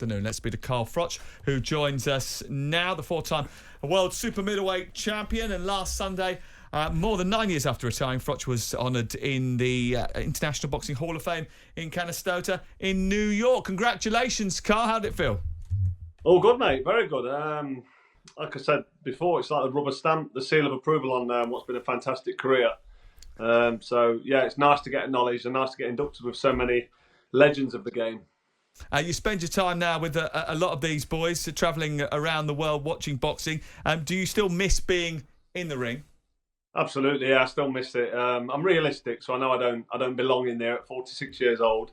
afternoon. Let's speak to Carl Froch, who joins us now, the 4-time world super middleweight champion. And last Sunday, more than 9 years after retiring, Froch was honoured in the International Boxing Hall of Fame in Canastota in New York. Congratulations, Carl. How did it feel? All good, mate. Very good. Like I said before, it's like the rubber stamp, the seal of approval on what's been a fantastic career. So, yeah, it's nice to get acknowledged and nice to get inducted with so many legends of the game. You spend your time now with a lot of these boys travelling around the world watching boxing. Do you still miss being in the ring? Absolutely, yeah, I still miss it. I'm realistic, so I know I don't belong in there at 46 years old.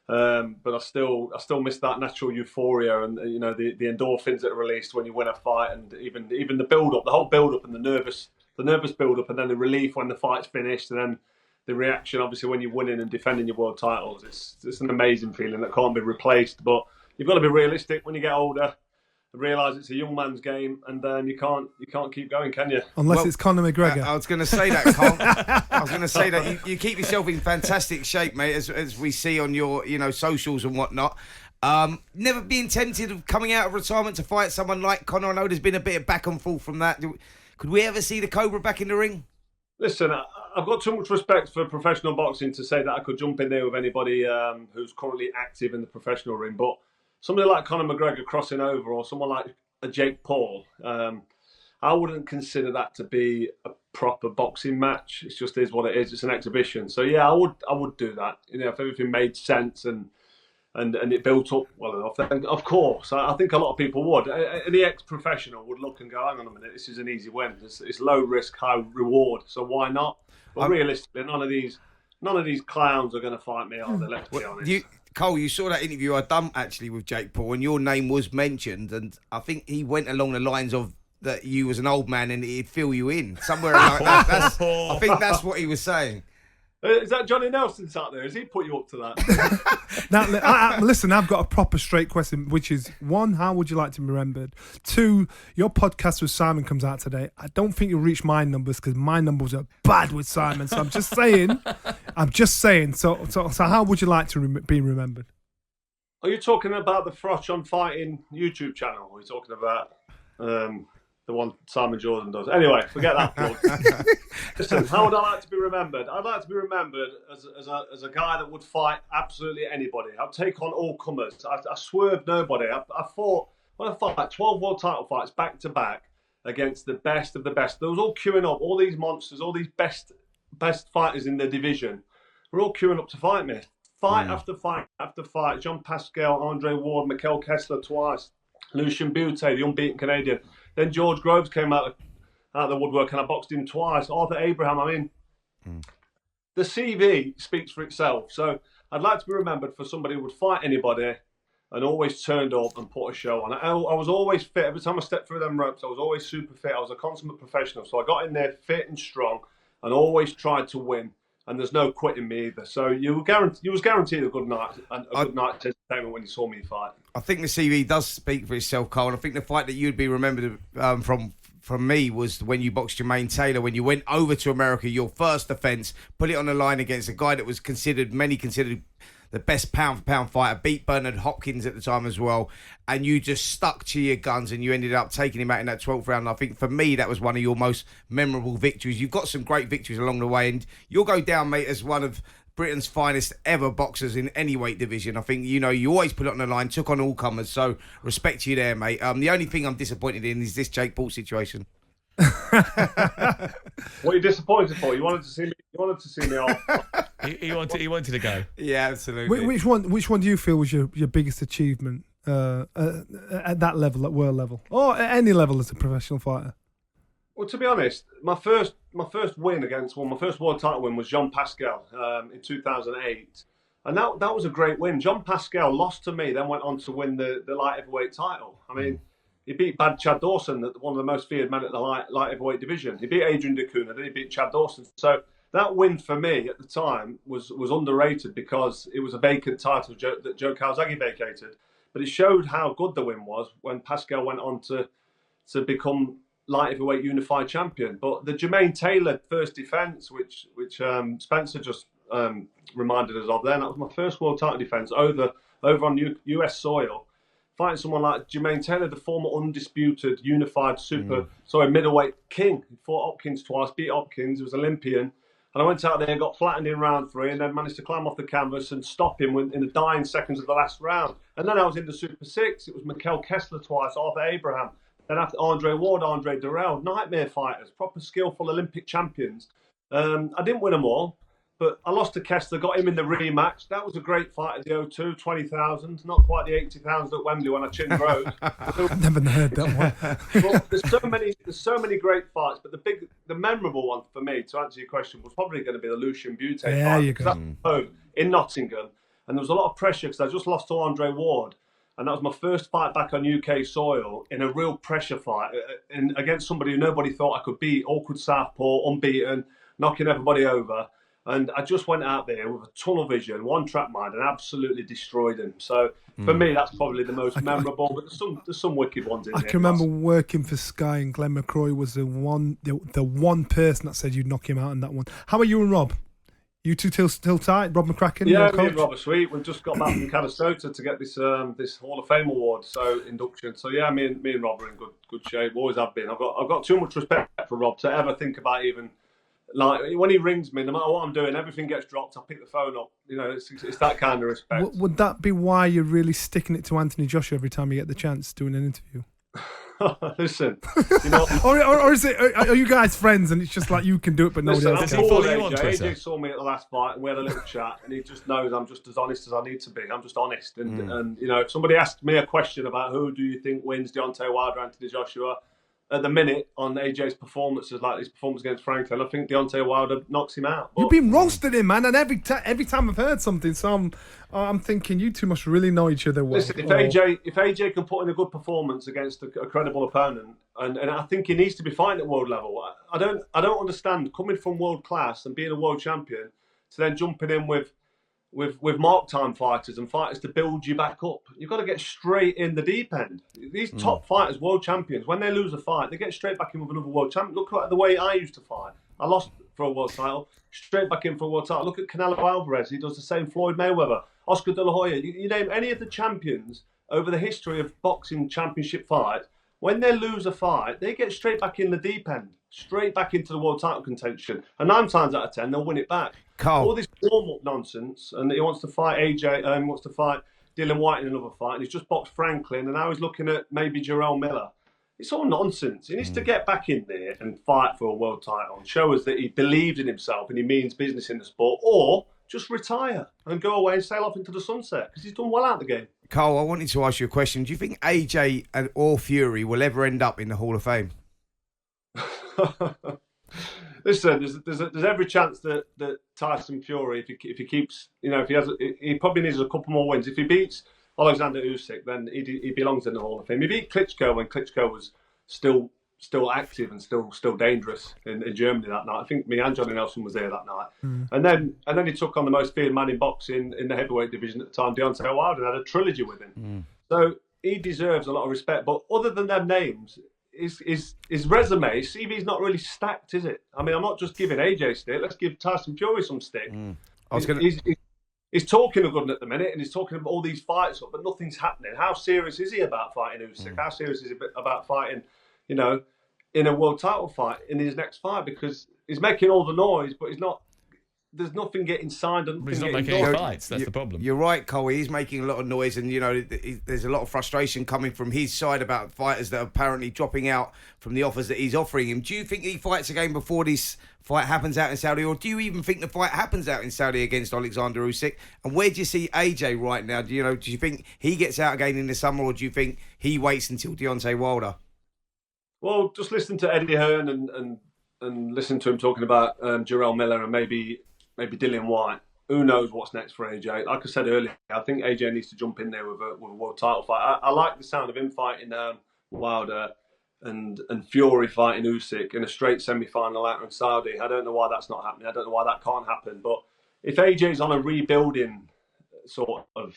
But I still miss that natural euphoria and the endorphins that are released when you win a fight, and even the build up, the whole build up, and the nervous build up, and then the relief when the fight's finished, and then the reaction, obviously, when you're winning and defending your world titles. It's an amazing feeling that can't be replaced. But you've got to be realistic when you get older and realise it's a young man's game, and you can't keep going, can you? Unless it's Conor McGregor. I was going to say that, Carl. I was going to say that you keep yourself in fantastic shape, mate, as we see on your socials and whatnot. Never been tempted of coming out of retirement to fight someone like Conor? I know there's been a bit of back and forth from that. Could we ever see the Cobra back in the ring? Listen, I've got too much respect for professional boxing to say that I could jump in there with anybody who's currently active in the professional ring. But somebody like Conor McGregor crossing over, or someone like a Jake Paul, I wouldn't consider that to be a proper boxing match. It just is what it is. It's an exhibition. So yeah, I would do that. If everything made sense and it built up well enough, then of course. I think a lot of people would. Any ex-professional would look and go, hang on a minute, this is an easy win. It's low risk, high reward. So why not? But realistically, none of these clowns are going to fight me, are they? Let's be honest. Cole, you saw that interview I done actually with Jake Paul, and your name was mentioned, and I think he went along the lines of that you was an old man and he'd fill you in somewhere like that. I think that's what he was saying. Is that Johnny Nelson sat there? Has he put you up to that? Now, listen, I've got a proper straight question, which is, 1, how would you like to be remembered? 2, your podcast with Simon comes out today. I don't think you'll reach my numbers because my numbers are bad with Simon. So I'm just saying. So how would you like to be remembered? Are you talking about the Froch on Fighting YouTube channel? Or are you talking about the one Simon Jordan does? Anyway, forget that plug. Listen, how would I like to be remembered? I'd like to be remembered as a guy that would fight absolutely anybody. I'd take on all comers. I swerved nobody. I fought 12 world title fights back to back against the best of the best. They was all queuing up, all these monsters, all these best fighters in the division. We're all queuing up to fight me. Fight after fight after fight. Jean Pascal, Andre Ward, Mikel Kessler twice, Lucien Butte, the unbeaten Canadian. Then George Groves came out of the woodwork and I boxed him twice. Arthur Abraham, the CV speaks for itself. So I'd like to be remembered for somebody who would fight anybody and always turned up and put a show on. I was always fit. Every time I stepped through them ropes, I was always super fit. I was a consummate professional. So I got in there fit and strong and always tried to win. And there's no quitting me either. So you was guaranteed a good night and a good night's entertainment when you saw me fight. I think the CV does speak for itself, Carl. And I think the fight that you'd be remembered from me was when you boxed Jermaine Taylor, when you went over to America, your first defence, put it on the line against a guy that was considered the best pound-for-pound fighter, beat Bernard Hopkins at the time as well, and you just stuck to your guns and you ended up taking him out in that 12th round. And I think for me, that was one of your most memorable victories. You've got some great victories along the way, and you'll go down, mate, as one of Britain's finest ever boxers in any weight division. I think, you always put it on the line, took on all comers, so respect to you there, mate. The only thing I'm disappointed in is this Jake Paul situation. What are you disappointed for? You wanted to see me off. He wanted to go. Yeah, absolutely. Which one do you feel was your biggest achievement at that level, at world level, or at any level as a professional fighter? Well, to be honest, my first win my first world title win was Jean Pascal in 2008, and that was a great win. Jean Pascal lost to me, then went on to win the light heavyweight title. I mean, he beat Bad Chad Dawson, one of the most feared men at the light heavyweight division. He beat Adrian D'Cunha, then he beat Chad Dawson. So that win for me at the time was underrated because it was a vacant title that Joe Calzaghe vacated. But it showed how good the win was when Pascal went on to become light heavyweight unified champion. But the Jermaine Taylor first defence, which Spencer just reminded us of then, that was my first world title defence over on US soil. fighting someone like Jermaine Taylor, the former undisputed unified middleweight king. He fought Hopkins twice, beat Hopkins, he was Olympian. And I went out there and got flattened in round 3 and then managed to climb off the canvas and stop him in the dying seconds of the last round. And then I was in the Super 6. It was Mikkel Kessler twice, Arthur Abraham. Then after Andre Ward, Andre Durrell, nightmare fighters, proper skillful Olympic champions. I didn't win them all, but I lost to Kessler, got him in the rematch. That was a great fight at the O2, 20,000. Not quite the 80,000 at Wembley when I chinned Rose. I've never heard that one. Well, there's so many great fights, but the memorable one for me, to answer your question, was probably going to be the Lucian Butte fight. There you go. That's home in Nottingham, and there was a lot of pressure because I just lost to Andre Ward. And that was my first fight back on UK soil in a real pressure fight against somebody who nobody thought I could beat, awkward southpaw, unbeaten, knocking everybody over. And I just went out there with a tunnel vision, one track mind, and absolutely destroyed him. So for me, that's probably the most memorable. But there's some wicked ones in there. I can remember working for Sky, and Glenn McCroy was the one person that said you'd knock him out in that one. How are you and Rob? You two still tight? Rob McCracken? Yeah, me and Rob are sweet. We've just got back from Canastota to get this Hall of Fame award, induction. So yeah, me and Rob are in good shape. Always have been. I've got too much respect for Rob to ever think about even, like, when he rings me, no matter what I'm doing, everything gets dropped. I pick the phone up. You know, it's that kind of respect. Would that be why you're really sticking it to Anthony Joshua every time you get the chance doing an interview? Listen, you know, or is it? Are you guys friends and it's just like you can do it, but nobody else Does can? he follow you on Twitter? AJ saw me at the last fight and we had a little chat, and he just knows I'm just as honest as I need to be. I'm just honest, and you know, if somebody asked me a question about who do you think wins, Deontay Wilder, Anthony Joshua, at the minute on AJ's performances, like his performance against Franklin, I think Deontay Wilder knocks him out. But You've been roasting him, man, and every time I've heard something, so I'm thinking you two must really know each other well. Listen, if AJ can put in a good performance against a credible opponent, and I think he needs to be fighting at world level. I don't understand coming from world class and being a world champion to then jumping in with mark time fighters and fighters to build you back up. You've got to get straight in the deep end. These top fighters, world champions, when they lose a fight, they get straight back in with another world champion. Look at the way I used to fight. I lost for a world title, straight back in for a world title. Look at Canelo Alvarez. He does the same. Floyd Mayweather, Oscar De La Hoya. You name any of the champions over the history of boxing championship fights, when they lose a fight, they get straight back in the deep end, straight back into the world title contention. And 9 times out of 10, they'll win it back. Carl. All this warm-up nonsense, and he wants to fight AJ, he wants to fight Dylan White in another fight, and he's just boxed Franklin, and now he's looking at maybe Jarrell Miller. It's all nonsense. He needs to get back in there and fight for a world title and show us that he believes in himself and he means business in the sport, or just retire and go away and sail off into the sunset, because he's done well out of the game. Carl, I wanted to ask you a question. Do you think AJ or Fury will ever end up in the Hall of Fame? Listen, there's every chance that Tyson Fury, if he keeps, you know, he probably needs a couple more wins. If he beats Alexander Usyk, then he belongs in the Hall of Fame. He beat Klitschko when Klitschko was still active and still dangerous in Germany that night. I think me and Johnny Nelson was there that night. And then he took on the most feared man in boxing in the heavyweight division at the time, Deontay Wilder, and had a trilogy with him. So he deserves a lot of respect. But other than them names, his resume, his CV's not really stacked, is it? I mean, I'm not just giving AJ stick. Let's give Tyson Fury some stick. He's talking a good one at the minute, and he's talking about all these fights, but nothing's happening. How serious is he about fighting Usyk? How serious is he about fighting, you know, in a world title fight in his next fight? Because he's making all the noise, but he's not. There's nothing getting signed. And he's not making any fights. That's the problem. You're right, Cole. He's making a lot of noise, and you know there's a lot of frustration coming from his side about fighters that are apparently dropping out from the offers that he's offering him. Do you think he fights again before this fight happens out in Saudi, or do you even think the fight happens out in Saudi against Alexander Usyk? And where do you see AJ right now? Do you think he gets out again in the summer, or do you think he waits until Deontay Wilder? Well, just listen to Eddie Hearn and listen to him talking about Jarrell Miller and maybe Dylan White. Who knows what's next for AJ? Like I said earlier, I think AJ needs to jump in there with a world title fight. I like the sound of him fighting Wilder and Fury fighting Usyk in a straight semi-final out in Saudi. I don't know why that's not happening. I don't know why that can't happen. But if AJ's on a rebuilding sort of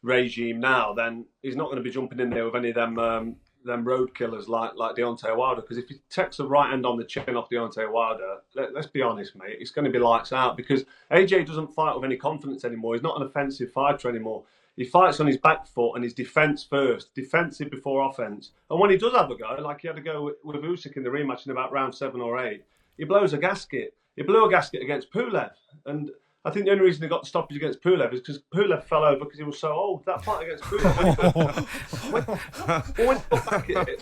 regime now, then he's not going to be jumping in there with any of them road killers like Deontay Wilder, because if he takes the right hand on the chin off Deontay Wilder, let's be honest, mate, it's going to be lights out, because AJ doesn't fight with any confidence anymore. He's not an offensive fighter anymore. He fights on his back foot and his defence first, defensive before offence. And when he does have a go, like he had a go with Usyk in the rematch in about round 7 or 8, he blows a gasket. He blew a gasket against Pulev. And I think the only reason he got the stoppage against Pulev is because Pulev fell over because he was so old. That fight against Pulev. when he got back at it,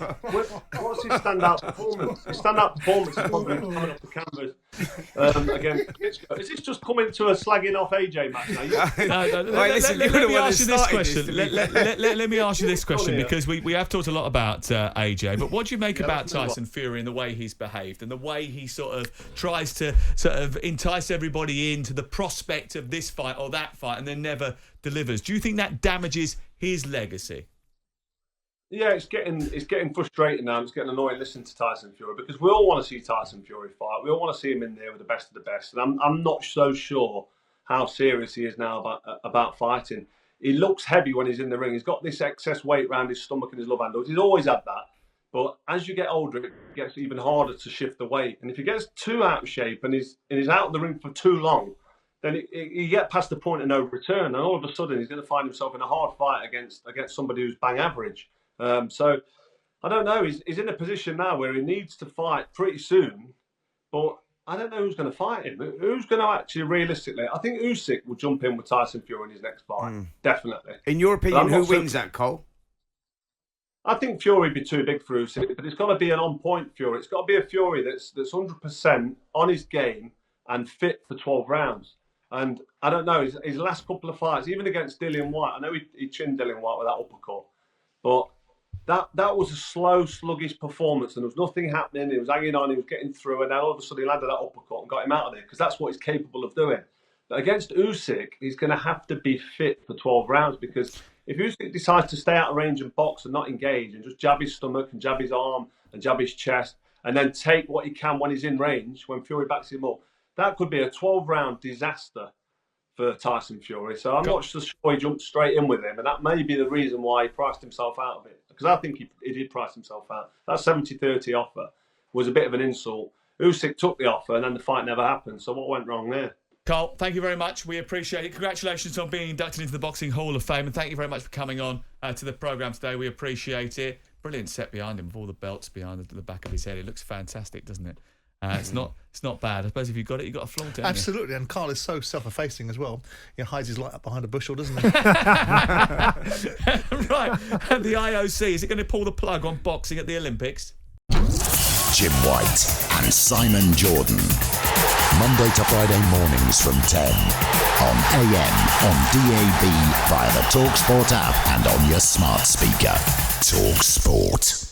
what's his standout performance? His standout performance is probably coming off the canvas against Klitschko. Is this just coming to a slagging off AJ match now? Let me ask you this question. Let me ask you this question, because we have talked a lot about AJ, but what do you make about Tyson Fury and the way he's behaved and the way he sort of tries to sort of entice everybody into the prospect of this fight or that fight and then never delivers? Do you think that damages his legacy? Yeah, it's getting frustrating now. It's getting annoying listening to Tyson Fury, because we all want to see Tyson Fury fight. We all want to see him in there with the best of the best. And I'm not so sure how serious he is now about fighting. He looks heavy when he's in the ring. He's got this excess weight around his stomach and his love handles. He's always had that. But as you get older, it gets even harder to shift the weight. And if he gets too out of shape and he's out of the ring for too long, then you get past the point of no return, and all of a sudden he's going to find himself in a hard fight against somebody who's bang average. So I don't know. He's in a position now where he needs to fight pretty soon, but I don't know who's going to fight him. Who's going to actually, realistically? I think Usyk will jump in with Tyson Fury in his next fight, definitely. In your opinion, who wins that, Cole? I think Fury would be too big for Usyk, but it's got to be an on-point Fury. It's got to be a Fury that's 100% on his game and fit for 12 rounds. And I don't know, his last couple of fights, even against Dillian Whyte, I know he chinned Dillian Whyte with that uppercut, but that was a slow, sluggish performance, and there was nothing happening. He was hanging on, he was getting through, and then all of a sudden he landed that uppercut and got him out of there, because that's what he's capable of doing. But against Usyk, he's going to have to be fit for 12 rounds, because if Usyk decides to stay out of range and box and not engage and just jab his stomach and jab his arm and jab his chest and then take what he can when he's in range, when Fury backs him up, that could be a 12-round disaster for Tyson Fury. So I'm not so sure he jumped straight in with him, and that may be the reason why he priced himself out of it, because I think he did price himself out. That 70-30 offer was a bit of an insult. Usyk took the offer and then the fight never happened. So what went wrong there? Cole, thank you very much. We appreciate it. Congratulations on being inducted into the Boxing Hall of Fame, and thank you very much for coming on to the programme today. We appreciate it. Brilliant set behind him with all the belts behind the back of his head. It looks fantastic, doesn't it? It's not bad. I suppose if you've got it, you've got to flaunt it. Absolutely, and Carl is so self-effacing as well. He hides his light up behind a bushel, doesn't he? Right, and the IOC, is it going to pull the plug on boxing at the Olympics? Jim White and Simon Jordan. Monday to Friday mornings from 10 on AM, on DAB, via the talkSPORT app and on your smart speaker. talkSPORT.